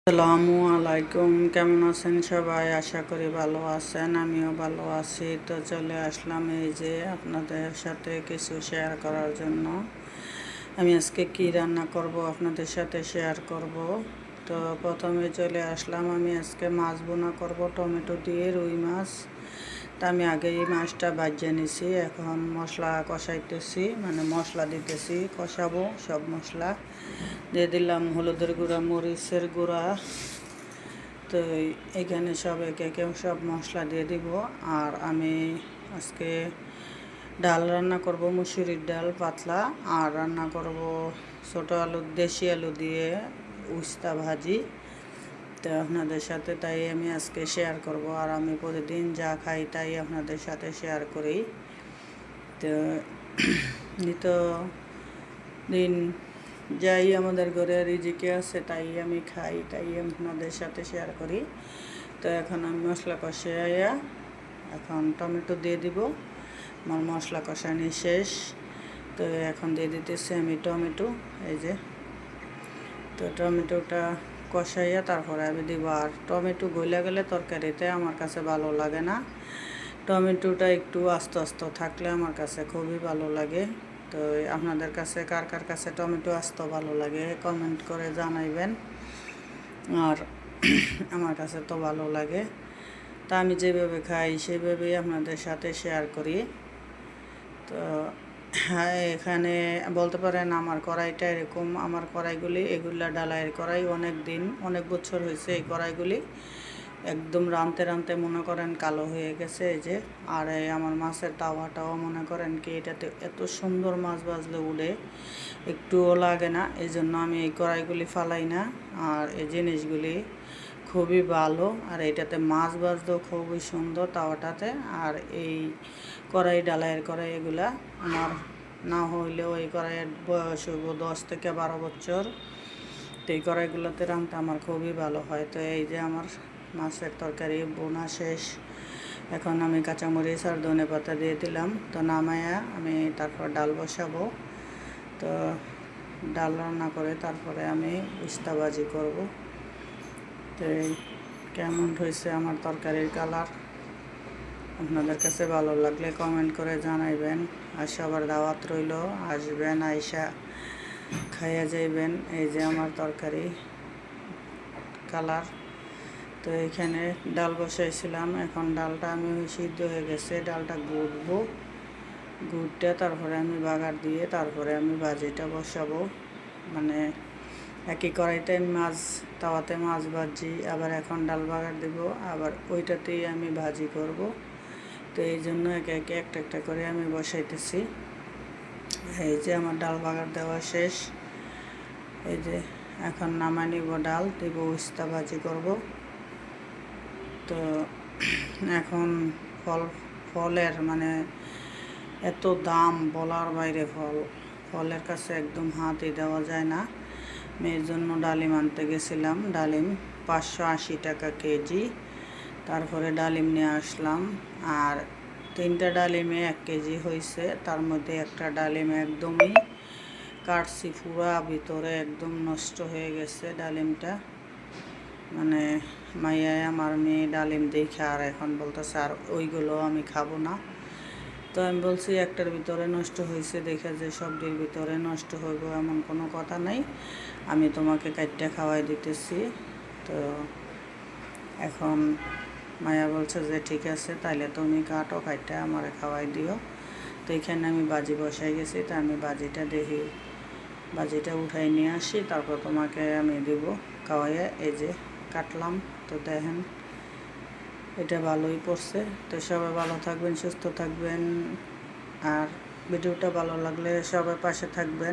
আসসালামু আলাইকুম, কেমন আছেন সবাই? আশা করি ভালো আছেন, আমিও ভালো আছি। তো চলে আসলাম এই যে আপনাদের সাথে কিছু শেয়ার করার জন্য। আমি আজকে কি রান্না করব আপনাদের সাথে শেয়ার করব। তো প্রথমে চলে আসলাম, আমি আজকে মাছ বোনা করব টমেটো দিয়ে, রুই মাছ। তা আমি আগে এই মাছটা ভাজিয়ে নিছি, এখন মশলা কষাইতেছি, মানে মশলা দিতেছি, কষাবো সব মশলা দিয়ে দিলাম। হলুদের গুঁড়া, মরিচের গুঁড়া, তো এখানে সব একে একে সব মশলা দিয়ে দিব। আর আমি আজকে ডাল রান্না করব, মুসুরির ডাল পাতলা, আর রান্না করব ছোটো আলু, দেশি আলু দিয়ে উস্তা ভাজি। তো আপনাদের সাথে তাই আমি আজকে শেয়ার করব। আর আমি প্রতিদিন যা খাই তাই আপনাদের সাথে শেয়ার করি। তো নিত্য দিন যাই আমাদের ঘরে রিজিকে আছে তাই আমি খাই, তাই আপনাদের সাথে শেয়ার করি। তো এখন আমি মশলা কষাইয়া এখন টমেটো দিয়ে দিব। আমার মশলা কষানি শেষ, তো এখন দিয়ে দিতেছি আমি টমেটো। এই যে, তো টমেটোটা কষাইয়া তারপরে আমি দিব। আর টমেটো গলে গেলে তরকারিতে আমার কাছে ভালো লাগে না, টমেটোটা একটু আস্তে আস্তে থাকলে আমার কাছে খুবই ভালো লাগে। তো আপনাদের কাছে কার কার কাছে টমেটো আস্ত ভালো লাগে কমেন্ট করে জানাইবেন। আর আমার কাছে তো ভালো লাগে, তা আমি যেভাবে খাই সেভাবেই আপনাদের সাথে শেয়ার করি। তো হ্যাঁ, এখানে বলতে পারেন আমার কড়াইটা এরকম, আমার কড়াইগুলি এগুলা ডালাইয়ের কড়াই, অনেক বছর হয়েছে এই কড়াইগুলি, একদম রাঁধতে রাঁধতে মনে করেন কালো হয়ে গেছে। এই যে, আর এই আমার মাছের তাওয়াটাও মনে করেন কি এটাতে এত সুন্দর মাছ ভাজলে উঠে, একটুও লাগে না। এই জন্য আমি এই কড়াইগুলি ফালাই না। আর এই জিনিসগুলি খুবই ভালো, আর এটাতে মাছ ভাজতেও খুবই সুন্দর তাওয়াটাতে। আর এই কড়াই, ডালাইয়ের কড়াই এগুলা আমার না হইলেও এই কড়াইয়ের বয়স হইব 10 থেকে 12 বছর। তো এই কড়াইগুলোতে রান্না আমার খুবই ভালো হয়। তো এই যে আমার মাছের তরকারি বোনা শেষ, এখন আমি কাঁচামরিচ আর ধনে পাতা দিয়ে দিলাম। তো নামায়া আমি তারপর ডাল বসাবো। তো ডাল রান্না করে তারপরে আমি উস্তা ভাজি করব। তো কেমন হয়েছে আমার তরকারির কালার, আপনাদের কাছে ভালো লাগলে কমেন্ট করে জানাইবেন। আর সবার দাওয়াত রইল, আসবেন, আইসা খাইয়া যাইবেন। এই যে আমার তরকারি কালার। তো এখানে ডাল বসাইছিলাম, এখন ডালটা আমি সিদ্ধ হয়ে গেছে, ডালটা গুঁড়বো, গুঁড়টা তারপরে আমি বাগার দিয়ে তারপরে আমি ভাজিটা বসাবো। মানে একই কড়াইতে আমি তাওয়াতে মাছ ভাজি, আবার এখন ডাল বাগার দেব, আবার ওইটাতেই আমি ভাজি করব। তো এই জন্য একে একে একটা একটা করে আমি বসাইতেছি। এই যে আমার ডাল বাগার দেওয়া শেষ। এই যে এখন নামাই নিব, ডাল দিব, উস্তা ভাজি করব। তো এখন ফলের মানে এত দাম বলার বাইরে, ফলের কাছে একদম হাতই দেওয়া যায় না। মেয়ের জন্য ডালিম আনতে গেছিলাম, ডালিম 580 টাকা কেজি। তারপরে ডালিম নিয়ে আসলাম, আর 3টা ডালিমে 1 কেজি হয়েছে। তার মধ্যে একটা ডালিম একদমই কাটছি, পুরা ভিতরে একদম নষ্ট হয়ে গেছে ডালিমটা। মানে মাইয়ায় আমার মেয়ে ডালিম দেখে আর এখন বলতেছে আর ওইগুলো আমি খাবো না। তো আমি বলছি একটার ভিতরে নষ্ট হয়েছে দেখে যে সবটির ভিতরে নষ্ট হইব এমন কোনো কথা নাই, আমি তোমাকে কাটটা খাওয়াই দিতেছি। তো এখন মায়া বলছে যে ঠিক আছে, তাইলে তুমি কাটো, কাটটা আমারে খাওয়াই দিও। তো এখানে আমি বাজি বসাই গেছি, তা আমি বাজিটা উঠাই নিয়ে আসি, তারপর তোমাকে আমি দিব খাওয়াইয়া। এই যে কাটলাম, তো দেখেন এটা ভালোই পড়ছে। তো সবাই ভালো থাকবেন, সুস্থ থাকবেন, আর ভিডিওটা ভালো লাগলে সবাই পাশে থাকবেন।